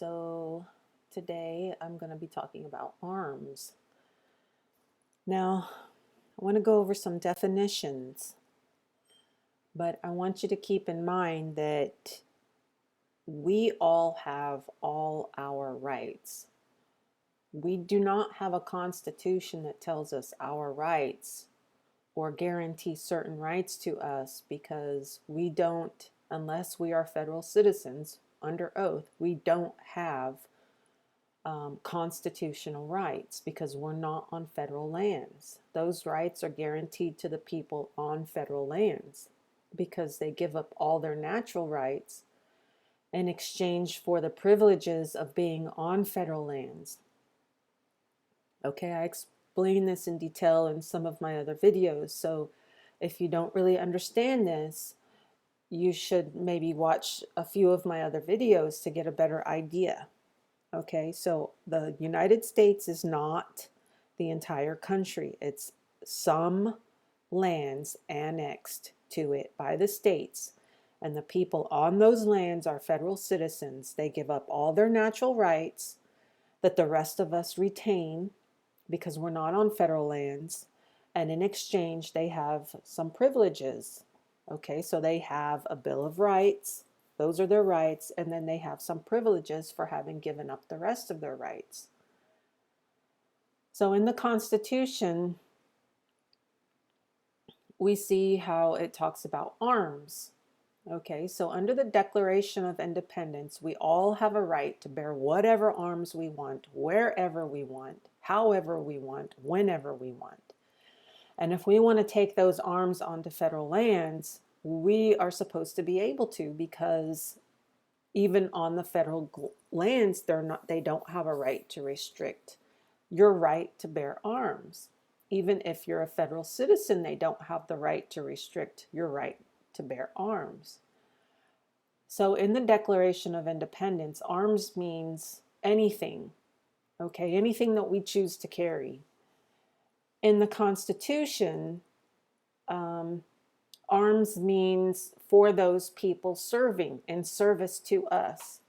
So today I'm going to be talking about arms. Now, I want to go over some definitions, but I want you to keep in mind that we all have all our rights. We do not have a constitution that tells us our rights or guarantees certain rights to us because we don't, unless we are federal citizens under oath, we don't have constitutional rights because we're not on federal lands. Those rights are guaranteed to the people on federal lands because they give up all their natural rights in exchange for the privileges of being on federal lands. Okay, I explain this in detail in some of my other videos, so if you don't really understand this, you should maybe watch a few of my other videos to get a better idea. Okay, so the United States is not the entire country. It's some lands annexed to it by the states. And the people on those lands are federal citizens. They give up all their natural rights that the rest of us retain because we're not on federal lands. And in exchange, they have some privileges. Okay, so they have a Bill of Rights. Those are their rights, and then they have some privileges for having given up the rest of their rights. So in the Constitution, we see how it talks about arms. Okay, so under the Declaration of Independence, we all have a right to bear whatever arms we want, wherever we want, however we want, whenever we want. And if we want to take those arms onto federal lands, we are supposed to be able to, because even on the federal lands, they don't have a right to restrict your right to bear arms. Even if you're a federal citizen, they don't have the right to restrict your right to bear arms. So in the Declaration of Independence, arms means anything, okay, anything that we choose to carry. In the Constitution, arms means for those people serving in service to us,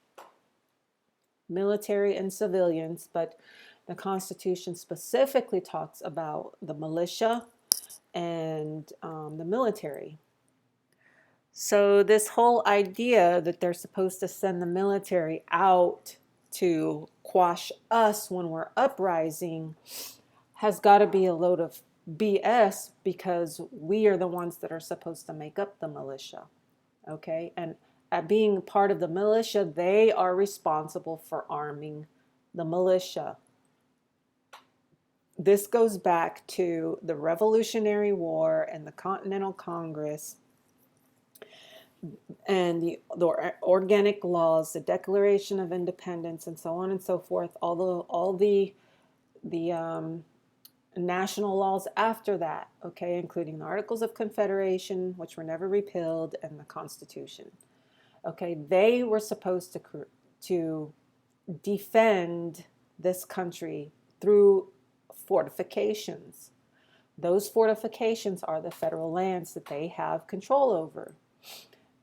military and civilians, but the Constitution specifically talks about the militia and the military. So this whole idea that they're supposed to send the military out to quash us when we're uprising has got to be a load of BS, because we are the ones that are supposed to make up the militia. Okay, and at being part of the militia, they are responsible for arming the militia. This goes back to the Revolutionary War and the Continental Congress and the organic laws, the Declaration of Independence, and so on and so forth. All the national laws after that, okay, including the Articles of Confederation, which were never repealed, and the Constitution. Okay, they were supposed to defend this country through fortifications. Those fortifications are the federal lands that they have control over.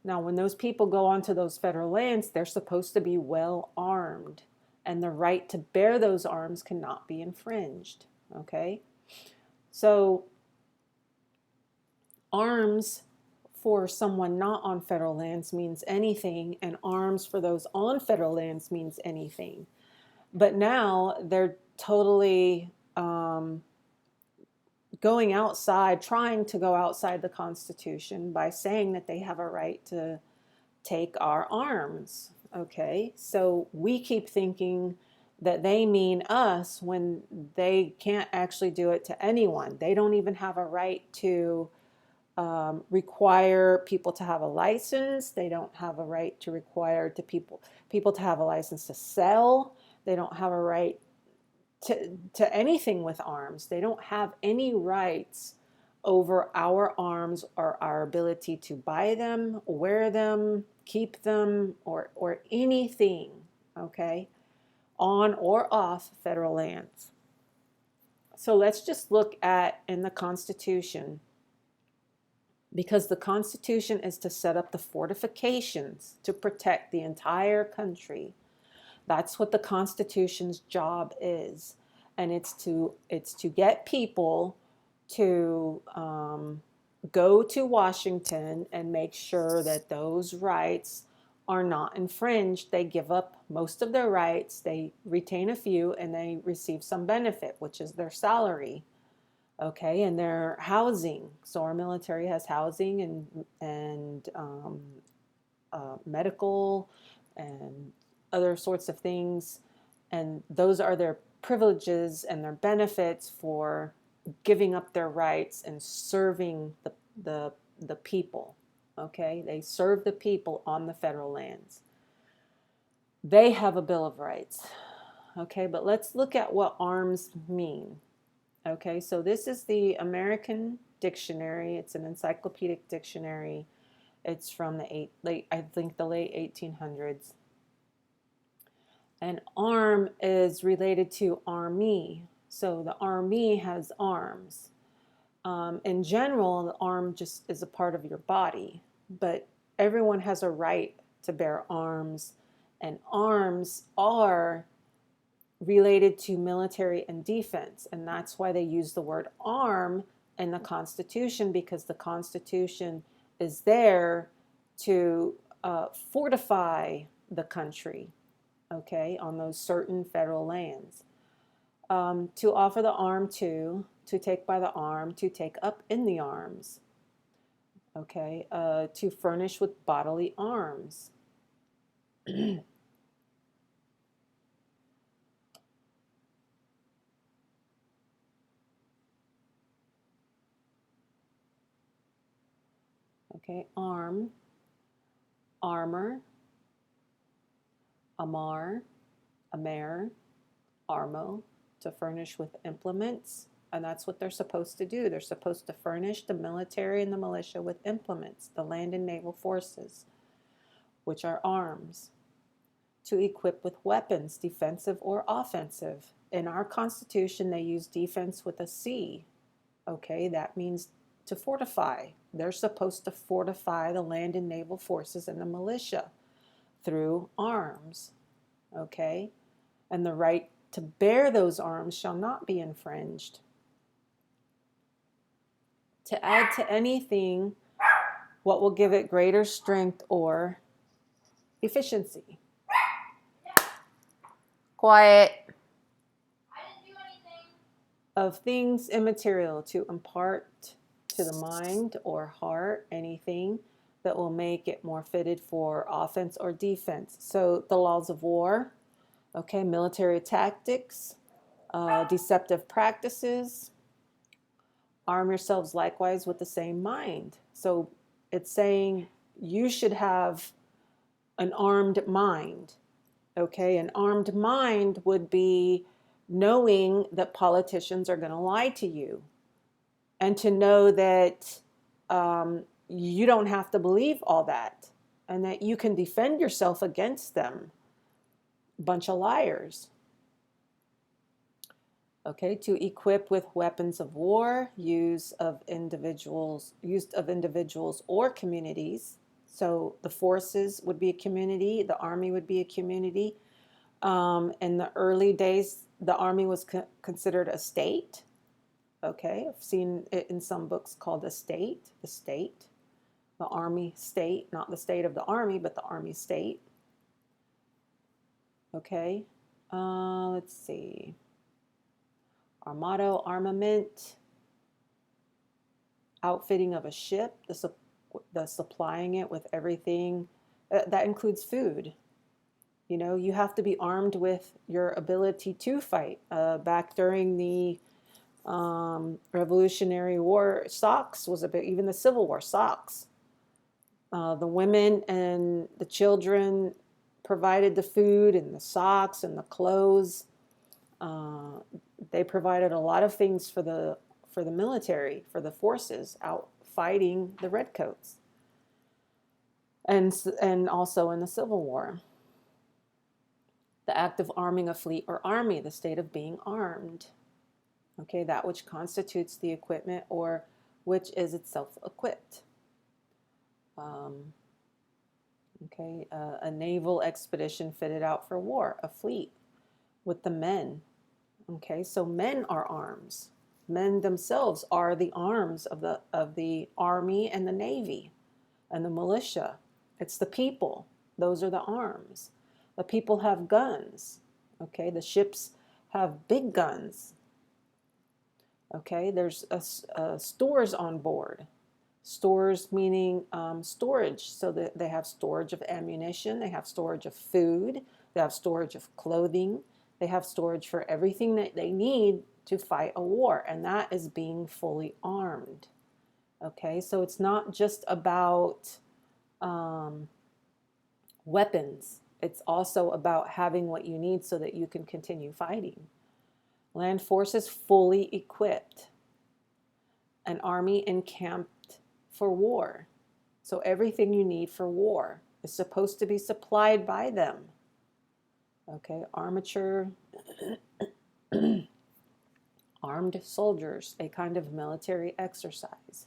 Now, when those people go onto those federal lands, they're supposed to be well armed, and the right to bear those arms cannot be infringed. Okay, so arms for someone not on federal lands means anything, and arms for those on federal lands means anything. But now they're totally going outside, trying to go outside the Constitution by saying that they have a right to take our arms. Okay, so we keep thinking that they mean us when they can't actually do it to anyone. They don't even have a right to require people to have a license. They don't have a right to require people to have a license to sell. They don't have a right to anything with arms. They don't have any rights over our arms or our ability to buy them, wear them, keep them, or anything, okay, on or off federal lands. So let's just look at in the Constitution, because the Constitution is to set up the fortifications to protect the entire country. That's what the Constitution's job is, and it's to get people to go to Washington and make sure that those rights are not infringed. They give up most of their rights, they retain a few, and they receive some benefit, which is their salary, okay, and their housing. So our military has housing and medical and other sorts of things, and those are their privileges and their benefits for giving up their rights and serving the people. Okay, they serve the people on the federal lands. They have a Bill of Rights. Okay, but let's look at what arms mean. Okay, so this is the American Dictionary. It's an encyclopedic dictionary. It's from the late 1800s. And arm is related to army. So the army has arms. In general, the arm just is a part of your body, but everyone has a right to bear arms, and arms are related to military and defense, and that's why they use the word arm in the Constitution, because the Constitution is there to fortify the country, okay, on those certain federal lands. To offer the arm to take by the arm, to take up in the arms, okay, to furnish with bodily arms. Okay, arm, armor, amar, amer, armo, to furnish with implements, and that's what they're supposed to do. They're supposed to furnish the military and the militia with implements, the land and naval forces, which are arms, to equip with weapons, defensive or offensive. In our Constitution, they use defense with a C. Okay, that means to fortify. They're supposed to fortify the land and naval forces and the militia through arms. Okay, and the right to bear those arms shall not be infringed. To add to anything what will give it greater strength or efficiency. Quiet. Of things immaterial, to impart to the mind or heart anything that will make it more fitted for offense or defense. So the laws of war, okay, military tactics, deceptive practices. Arm yourselves likewise with the same mind. So it's saying you should have an armed mind. Okay, an armed mind would be knowing that politicians are going to lie to you, and to know that you don't have to believe all that, and that you can defend yourself against them. Bunch of liars. Okay, to equip with weapons of war, used of individuals or communities. So the forces would be a community, the army would be a community. In the early days, the army was considered a state. Okay, I've seen it in some books called the state, the army state, not the state of the army, but the army state. Okay, let's see. Armado, armament, outfitting of a ship, the supplying it with everything. That includes food. You know, you have to be armed with your ability to fight. Back during the Revolutionary War, socks was a bit, even the Civil War, socks. The women and the children provided the food and the socks and the clothes. They provided a lot of things for the military, for the forces out fighting the redcoats, and also in the Civil War. The act of arming a fleet or army, the state of being armed. Okay, that which constitutes the equipment or which is itself equipped. Okay, a naval expedition fitted out for war, a fleet with the men. Okay, so men are arms. Men themselves are the arms of the army and the navy and the militia. It's the people. Those are the arms. The people have guns. Okay, the ships have big guns. Okay, there's stores on board. Stores meaning storage, so that they have storage of ammunition, they have storage of food, they have storage of clothing, they have storage for everything that they need to fight a war, and that is being fully armed. Okay, so it's not just about weapons, it's also about having what you need so that you can continue fighting. Land forces fully equipped, an army encamped for war. So everything you need for war is supposed to be supplied by them. Okay, armature, armed soldiers, a kind of military exercise.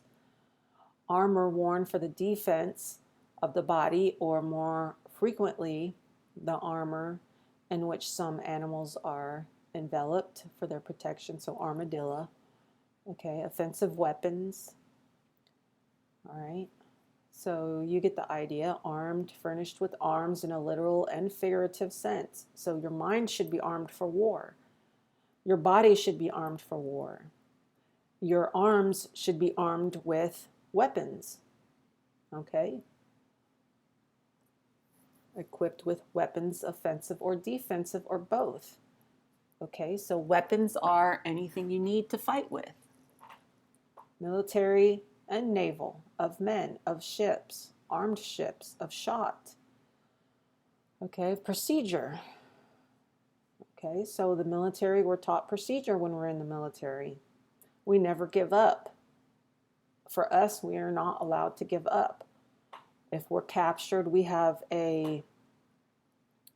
Armor worn for the defense of the body, or more frequently, the armor in which some animals are enveloped for their protection, so armadillo. Okay, offensive weapons. All right. So you get the idea, armed, furnished with arms in a literal and figurative sense. So your mind should be armed for war. Your body should be armed for war. Your arms should be armed with weapons. Okay? Equipped with weapons, offensive or defensive or both. Okay, so weapons are anything you need to fight with. Military and naval, of men, of ships, armed ships, of shot. Okay, procedure. Okay, so the military, we're taught procedure when we're in the military. We never give up. For us, we are not allowed to give up. If we're captured, we have a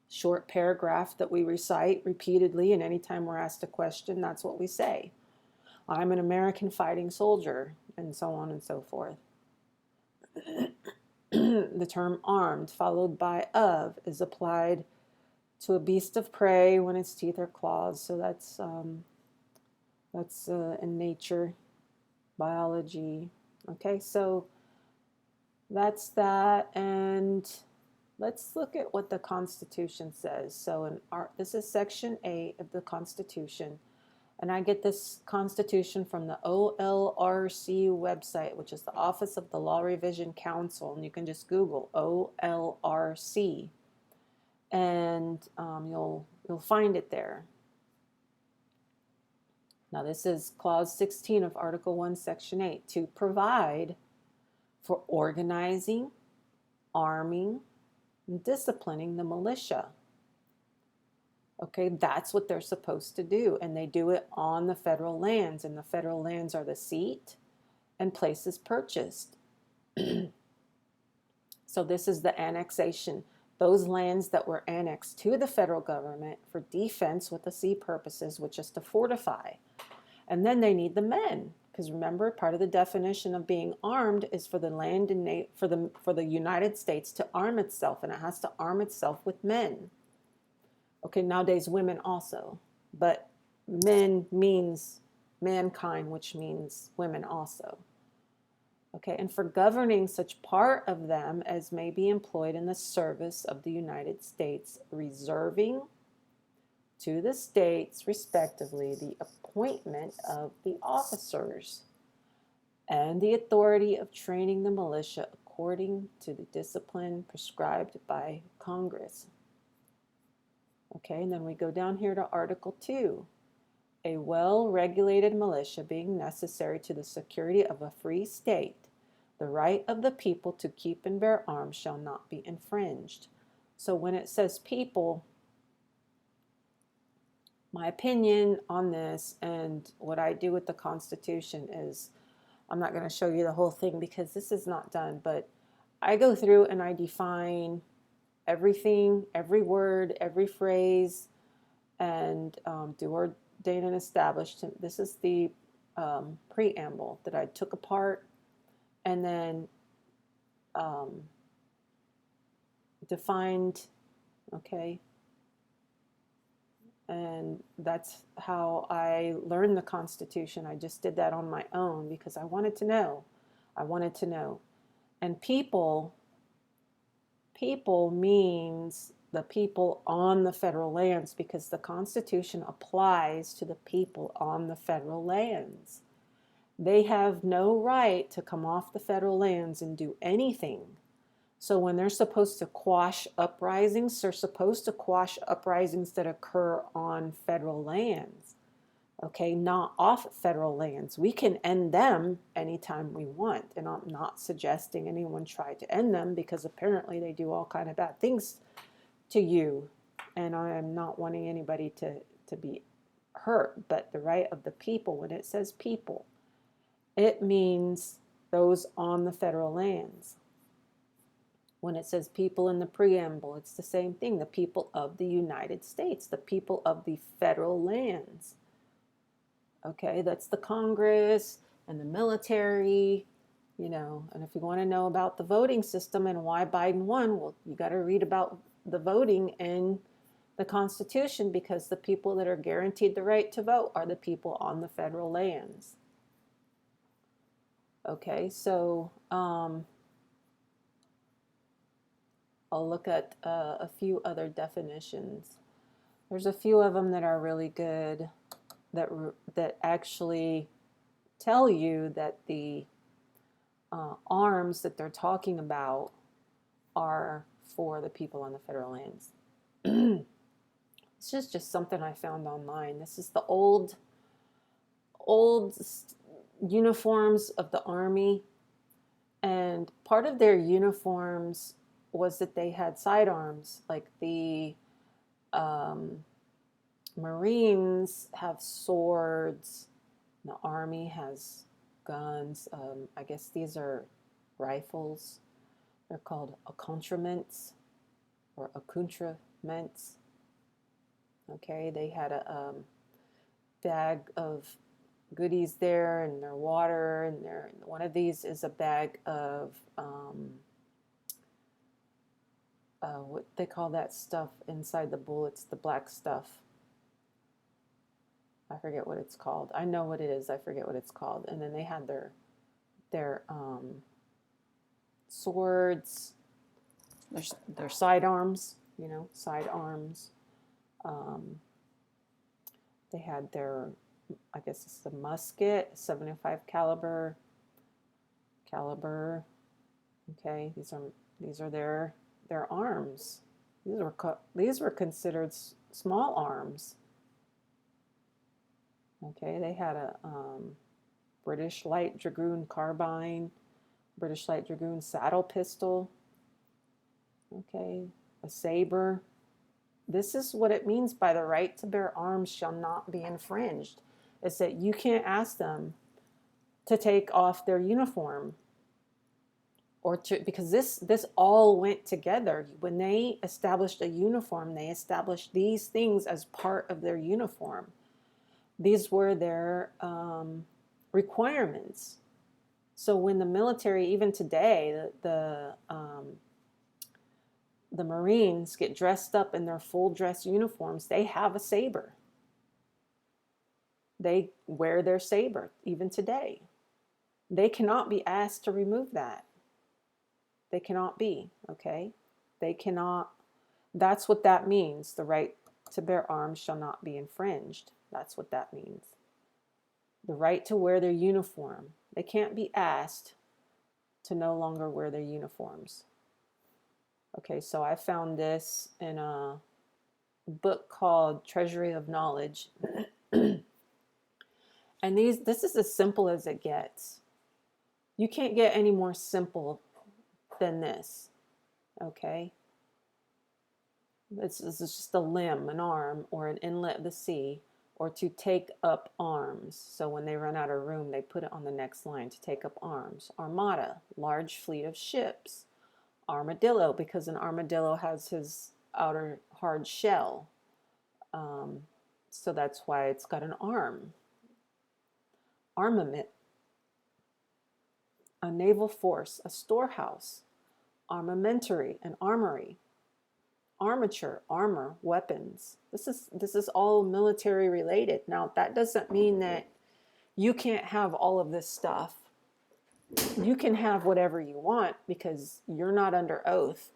short paragraph that we recite repeatedly, and anytime we're asked a question, that's what we say. I'm an American fighting soldier, and so on and so forth. The term armed, followed by of, is applied to a beast of prey when its teeth are claws. So that's in nature, biology. Okay, so that's that, and let's look at what the Constitution says. So this is Section 8 of the Constitution, and I get this Constitution from the OLRC website, which is the Office of the Law Revision Council, and you can just Google OLRC, and you'll find it there. Now this is Clause 16 of Article 1, Section 8, to provide for organizing, arming, and disciplining the militia. Okay, that's what they're supposed to do, and they do it on the federal lands, and the federal lands are the seat and places purchased. So this is the annexation. Those lands that were annexed to the federal government for defense with the sea purposes, which is to fortify. And then they need the men, because remember, part of the definition of being armed is for the land and for the United States to arm itself, and it has to arm itself with men. Okay, nowadays women also, but men means mankind, which means women also. Okay, and for governing such part of them as may be employed in the service of the United States, reserving to the states, respectively, the appointment of the officers and the authority of training the militia according to the discipline prescribed by Congress. Okay, and then we go down here to Article 2. A well-regulated militia being necessary to the security of a free state, the right of the people to keep and bear arms shall not be infringed. So when it says people, my opinion on this and what I do with the Constitution is, I'm not going to show you the whole thing because this is not done, but I go through and I define everything, every word, every phrase, and do ordain and establish. This is the preamble that I took apart and then defined, okay? And that's how I learned the Constitution. I just did that on my own because I wanted to know. I wanted to know. And people means the people on the federal lands, because the Constitution applies to the people on the federal lands. They have no right to come off the federal lands and do anything. So when they're supposed to quash uprisings, they're supposed to quash uprisings that occur on federal lands, okay, not off federal lands. We can end them anytime we want, and I'm not suggesting anyone try to end them, because apparently they do all kind of bad things to you, and I am not wanting anybody to be hurt. But the right of the people, when it says people, it means those on the federal lands. When it says people in the preamble, it's the same thing. The people of the United States, the people of the federal lands. Okay, that's the Congress and the military, and if you want to know about the voting system and why Biden won, well, you got to read about the voting in the Constitution, because the people that are guaranteed the right to vote are the people on the federal lands. Okay, so I'll look at a few other definitions. There's a few of them that are really good, that actually tell you that the arms that they're talking about are for the people on the federal lands. This is just something I found online. This is the old uniforms of the Army, and part of their uniforms was that they had sidearms. Like the Marines have swords, the Army has guns. I guess these are rifles. They're called accoutrements or accoutrements. Okay, they had a bag of goodies there, and their water, and one of these is a bag of what they call that stuff inside the bullets, the black stuff. I forget what it's called. I know what it is. I forget what it's called. And then they had their swords, their sidearms, sidearms. They had their, I guess it's the musket, 75 caliber. Okay, these are their arms. These were considered small arms. Okay, they had a British Light Dragoon carbine, British Light Dragoon saddle pistol. Okay, a saber. This is what it means by the right to bear arms shall not be infringed. It's that you can't ask them to take off their uniform, because this all went together. When they established a uniform, they established these things as part of their uniform. These were their requirements. So when the military, even today, the Marines get dressed up in their full dress uniforms, they have a saber. They wear their saber even today. They cannot be asked to remove that. They cannot be, okay? They cannot. That's what that means. The right to bear arms shall not be infringed. That's what that means. The right to wear their uniform. They can't be asked to no longer wear their uniforms. Okay, so I found this in a book called Treasury of Knowledge. And this is as simple as it gets. You can't get any more simple than this, okay? This is just a limb, an arm, or an inlet of the sea, or to take up arms. So when they run out of room, they put it on the next line, to take up arms. Armada, large fleet of ships. Armadillo, because an armadillo has his outer hard shell. So that's why it's got an arm. Armament, a naval force, a storehouse. Armamentary, an armory. armature, armor, weapons. This is all military related. Now, that doesn't mean that you can't have all of this stuff. You can have whatever you want because you're not under oath.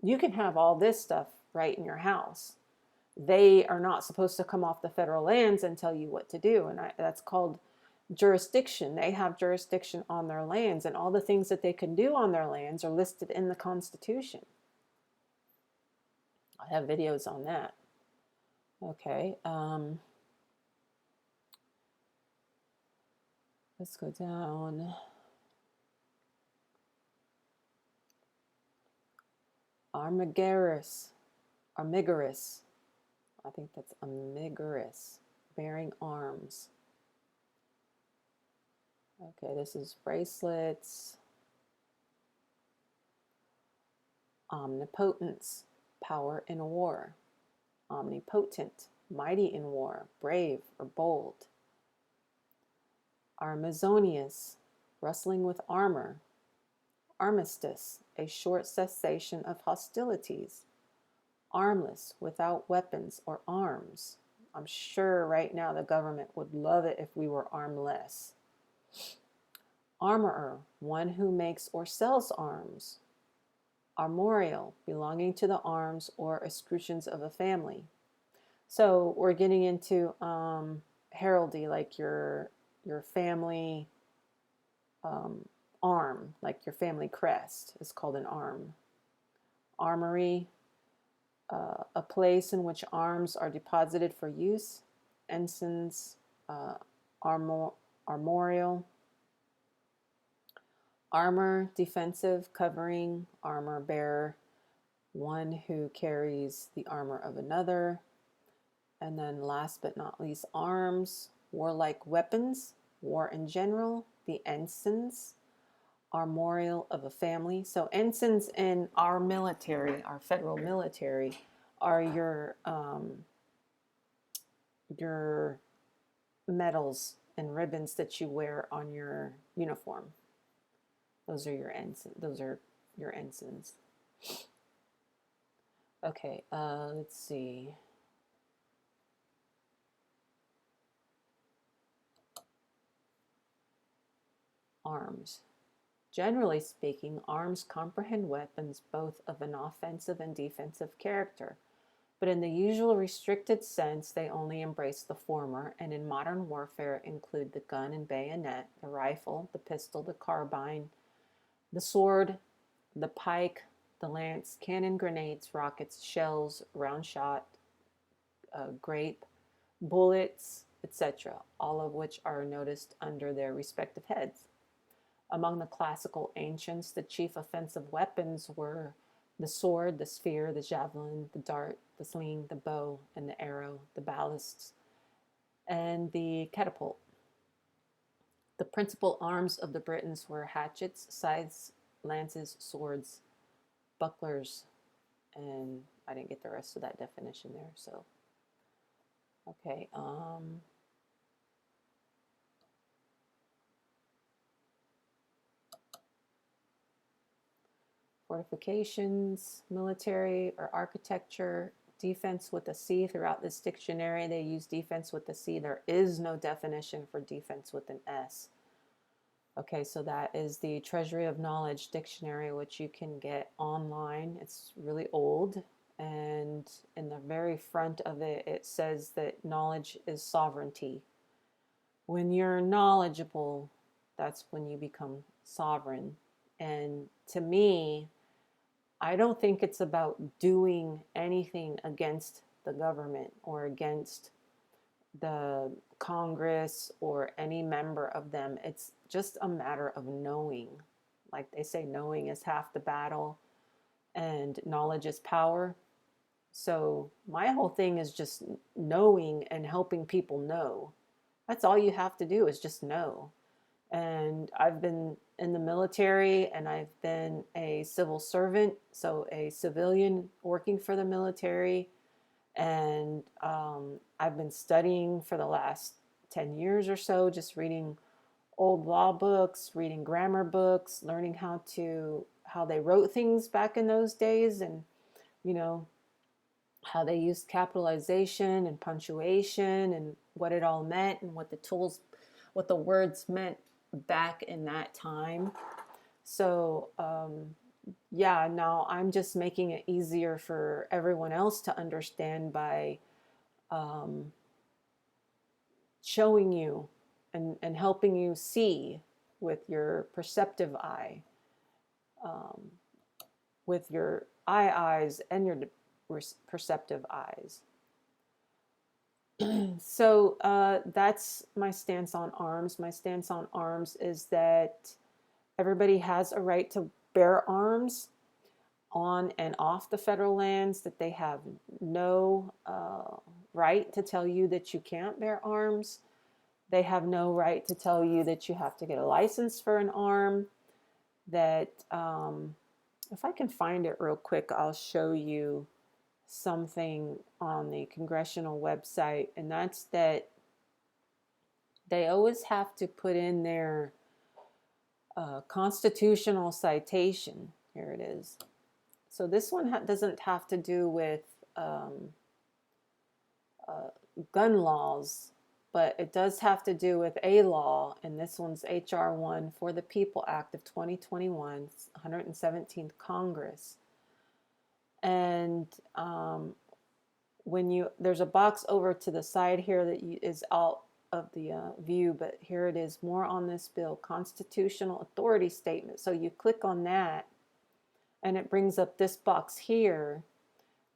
You can have all this stuff right in your house. They are not supposed to come off the federal lands and tell you what to do. And that's called jurisdiction. They have jurisdiction on their lands, and all the things that they can do on their lands are listed in the Constitution. I have videos on that. Okay. Let's go down. Armigerous. I think that's armigerous. Bearing arms. Okay, this is bracelets. Omnipotence. Power in war. Omnipotent. Mighty in war. Brave or bold. Armazonius. Rustling with armor. Armistice, a short cessation of hostilities. Armless, without weapons or arms. I'm sure right now the government would love it if we were armless. Armorer, one who makes or sells arms. Armorial, belonging to the arms or escutcheons of a family. So we're getting into heraldry, like your family arm, like your family crest is called an arm. Armory, a place in which arms are deposited for use. Ensigns, armorial. Armor, defensive, covering. Armor bearer, one who carries the armor of another. And then last but not least, arms, warlike weapons, war in general. The ensigns, armorial of a family. So ensigns in our military, our federal military, are your medals and ribbons that you wear on your uniform. Those are your ensigns. Okay, let's see. Arms. Generally speaking, arms comprehend weapons both of an offensive and defensive character, but in the usual restricted sense, they only embrace the former, and in modern warfare include the gun and bayonet, the rifle, the pistol, the carbine, the sword, the pike, the lance, cannon, grenades, rockets, shells, round shot, grape, bullets, etc., all of which are noticed under their respective heads. Among the classical ancients, the chief offensive weapons were the sword, the spear, the javelin, the dart, the sling, the bow, and the arrow, the ballists, and the catapult. The principal arms of the Britons were hatchets, scythes, lances, swords, bucklers, and I didn't get the rest of that definition there. So, okay. Fortifications, military or architecture, defense with a C. Throughout this dictionary, they use defense with a C. There is no definition for defense with an S. Okay, so that is the Treasury of Knowledge Dictionary, which you can get online. It's really old, and in the very front of it, it says that knowledge is sovereignty. When you're knowledgeable, that's when you become sovereign. And to me, I don't think it's about doing anything against the government or against the Congress or any member of them. It's just a matter of knowing. Like they say, knowing is half the battle and knowledge is power. So my whole thing is just knowing and helping people know. That's all you have to do is just know. And I've been in the military and I've been a civil servant, so a civilian working for the military. And I've been studying for the last 10 years or so, just reading old law books, reading grammar books, learning how they wrote things back in those days. And you know, how they used capitalization and punctuation and what it all meant and what the tools, what the words meant back in that time. So, yeah, now I'm just making it easier for everyone else to understand by um, showing you and helping you see with your perceptive eye, um, with your eyes and your perceptive eyes. So that's my stance on arms. My stance on arms is that everybody has a right to bear arms on and off the federal lands, that they have no right to tell you that you can't bear arms. They have no right to tell you that you have to get a license for an arm. That if I can find it real quick, I'll show you something on the congressional website, and that's that they always have to put in their constitutional citation. Here it is. So this one doesn't have to do with gun laws, but it does have to do with a law, and this one's H.R. 1 for the People Act of 2021, 117th Congress. And when there's a box over to the side here that is out of the view, but here it is, more on this bill, constitutional authority statement. So you click on that, and it brings up this box here,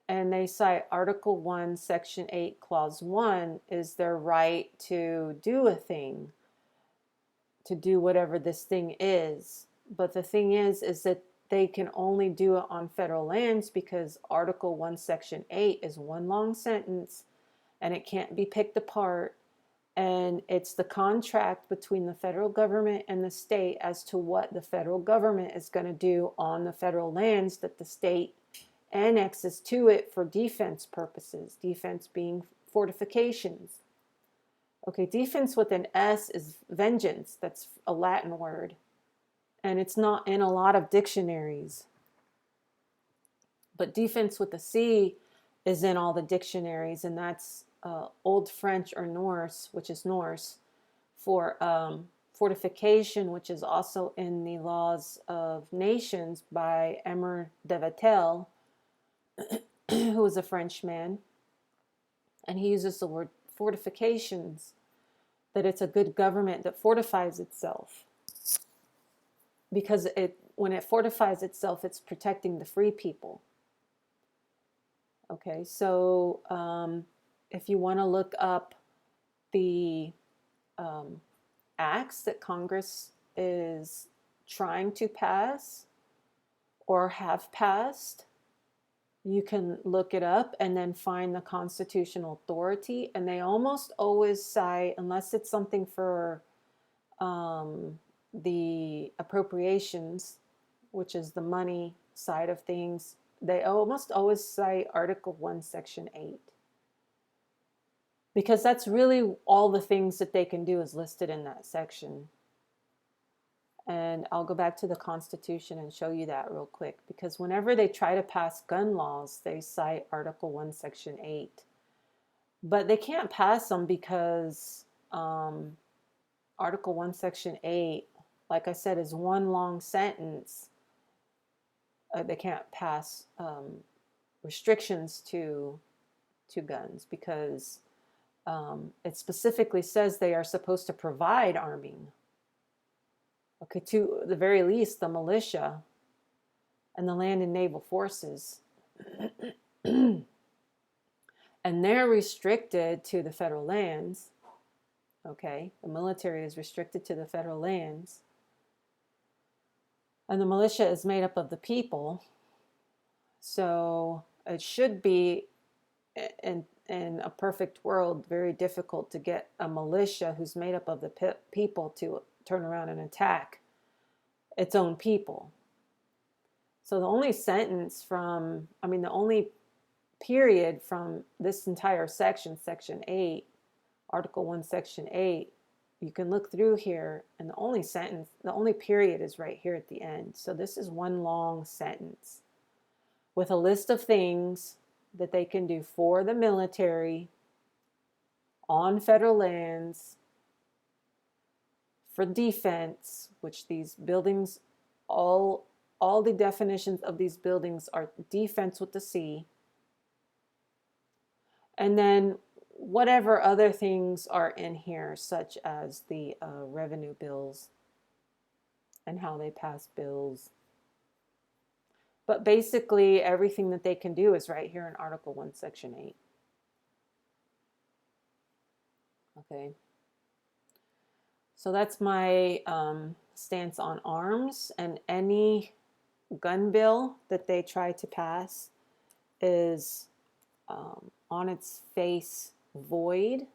and they cite Article 1, Section 8, Clause 1 is their right to do a thing, to do whatever this thing is. But the thing is that they can only do it on federal lands because Article 1, Section 8 is one long sentence, and it can't be picked apart. And it's the contract between the federal government and the state as to what the federal government is going to do on the federal lands that the state annexes to it for defense purposes. Defense being fortifications. Okay, defense with an S is vengeance. That's a Latin word. And it's not in a lot of dictionaries. But defense with a C is in all the dictionaries, and that's Old French or Norse, which is Norse, for fortification, which is also in the Laws of Nations by Emer de Vattel, who was a Frenchman. And he uses the word fortifications, that it's a good government that fortifies itself. Because when it fortifies itself, it's protecting the free people. Okay, so if you want to look up the acts that Congress is trying to pass or have passed, you can look it up and then find the constitutional authority. And they almost always cite, unless it's something for the appropriations, which is the money side of things, they almost always cite Article 1, Section 8. Because that's really all the things that they can do is listed in that section. And I'll go back to the Constitution and show you that real quick. Because whenever they try to pass gun laws, they cite Article 1, Section 8. But they can't pass them because Article 1, Section 8, like I said, is one long sentence. They can't pass restrictions to guns because it specifically says they are supposed to provide arming. Okay, to the very least, the militia and the land and naval forces. And they're restricted to the federal lands. Okay, the military is restricted to the federal lands. And the militia is made up of the people. So it should be, in a perfect world, very difficult to get a militia who's made up of the people to turn around and attack its own people. So the only the only period from this entire section, Section 8, Article 1, Section 8, you can look through here, and the only period is right here at the end. So this is one long sentence. with a list of things that they can do for the military on federal lands for defense, which these buildings, all the definitions of these buildings are defense with the C. And then whatever other things are in here, such as the revenue bills and how they pass bills. But basically, everything that they can do is right here in Article 1, Section 8. Okay. So that's my stance on arms, and any gun bill that they try to pass is on its face void.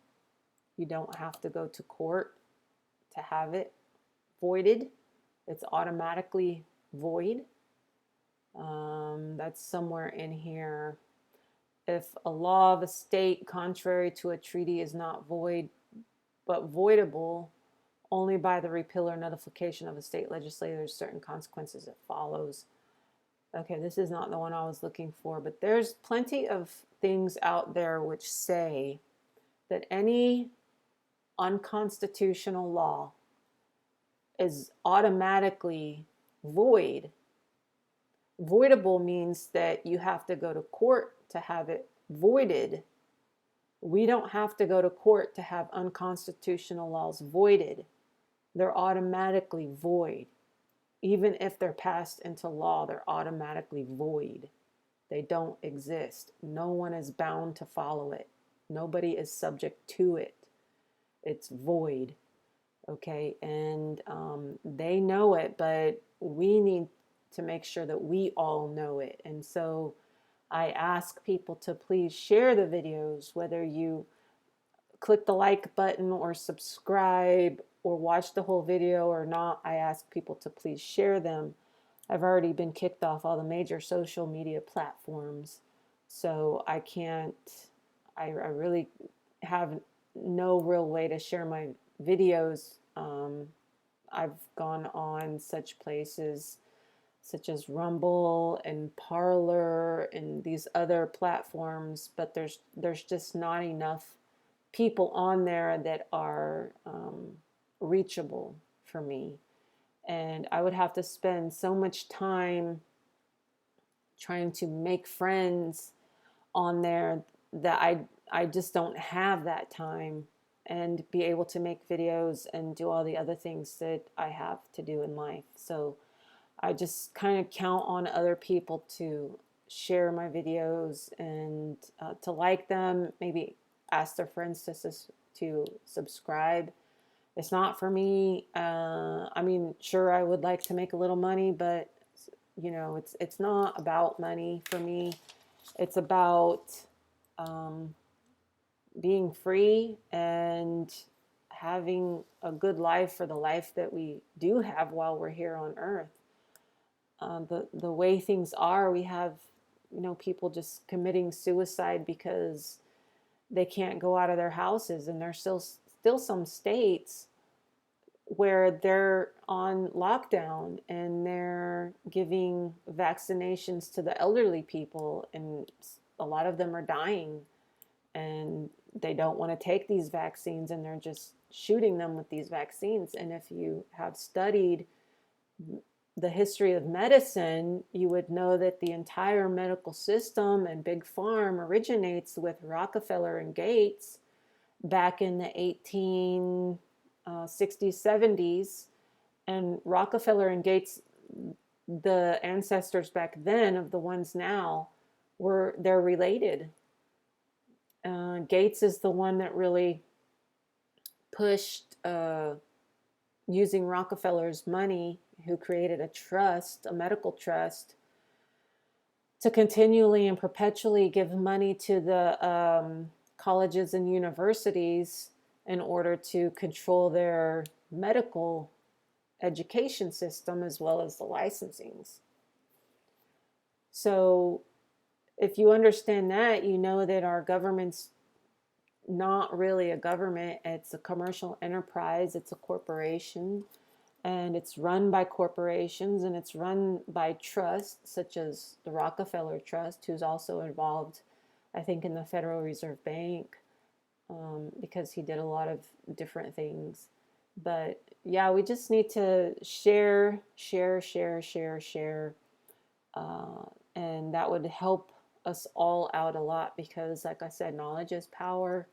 You don't have to go to court to have it voided. It's automatically void. That's somewhere in here. If a law of a state contrary to a treaty is not void but voidable only by the repeal or nullification of a state legislature, there's certain consequences that follows. Okay, this is not the one I was looking for, but there's plenty of things out there which say that any unconstitutional law is automatically void. Voidable means that you have to go to court to have it voided. We don't have to go to court to have unconstitutional laws voided. They're automatically void. Even if they're passed into law, they're automatically void. They don't exist. No one is bound to follow it. Nobody is subject to it. It's void. Okay, and they know it, but we need to make sure that we all know it. And so I ask people to please share the videos, whether you click the like button or subscribe or watch the whole video or not. I ask people to please share them. I've already been kicked off all the major social media platforms, so I really have no real way to share my videos. I've gone on such places such as Rumble and Parler and these other platforms, but there's just not enough people on there that are reachable for me. And I would have to spend so much time trying to make friends on there that I just don't have that time and be able to make videos and do all the other things that I have to do in life. So I just kind of count on other people to share my videos and to like them, maybe ask their friends to subscribe. It's not for me. I mean, sure, I would like to make a little money, but you know, it's not about money for me. It's about being free and having a good life for the life that we do have while we're here on earth. The way things are, we have, you know, people just committing suicide because they can't go out of their houses, and there's still some states where they're on lockdown and they're giving vaccinations to the elderly people, and a lot of them are dying and they don't want to take these vaccines, and they're just shooting them with these vaccines. And if you have studied the history of medicine, you would know that the entire medical system and big pharma originates with Rockefeller and Gates back in the 1860s, 70s. And Rockefeller and Gates, the ancestors back then of the ones now, they're related. Gates is the one that really pushed using Rockefeller's money, who created a trust, a medical trust, to continually and perpetually give money to the colleges and universities in order to control their medical education system as well as the licensings. So if you understand that, you know that our government's not really a government. It's a commercial enterprise. It's a corporation. and it's run by corporations, and it's run by trusts such as the Rockefeller Trust, who's also involved, I think, in the Federal Reserve Bank, because he did a lot of different things. But yeah, we just need to share, share, share, share, share, and that would help us all out a lot, because, like I said, knowledge is power,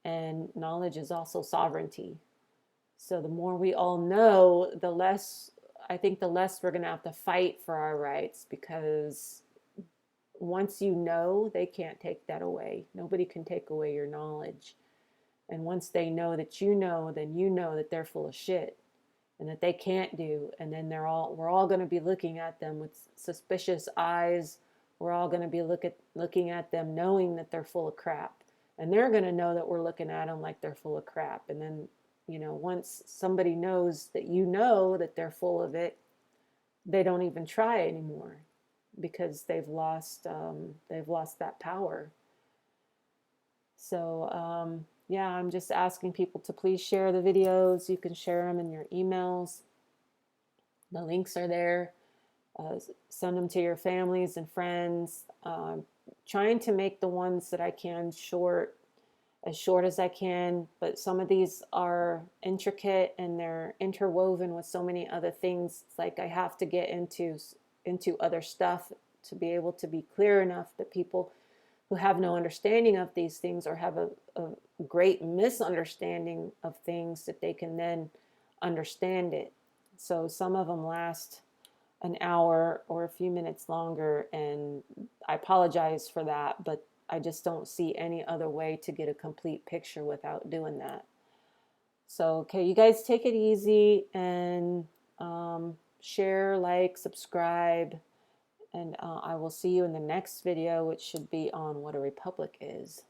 and knowledge is also sovereignty. So the more we all know, the less, I think, the less we're going to have to fight for our rights, because once you know, they can't take that away. Nobody can take away your knowledge. And once they know that you know, then you know that they're full of shit and that they can't do. And then we're all going to be looking at them with suspicious eyes. We're all going to be looking at them knowing that they're full of crap. And they're going to know that we're looking at them like they're full of crap. And then, once somebody knows that you know that they're full of it, they don't even try anymore, because they've lost that power. So yeah, I'm just asking people to please share the videos. You can share them in your emails. The links are there. Send them to your families and friends. Trying to make the ones that I can short, as short as I can, but some of these are intricate and they're interwoven with so many other things. It's like I have to get into other stuff to be able to be clear enough that people who have no understanding of these things, or have a great misunderstanding of things, that they can then understand it. So some of them last an hour or a few minutes longer, and I apologize for that, but I just don't see any other way to get a complete picture without doing that. So, okay, you guys take it easy, and share, like, subscribe, and I will see you in the next video, which should be on what a republic is.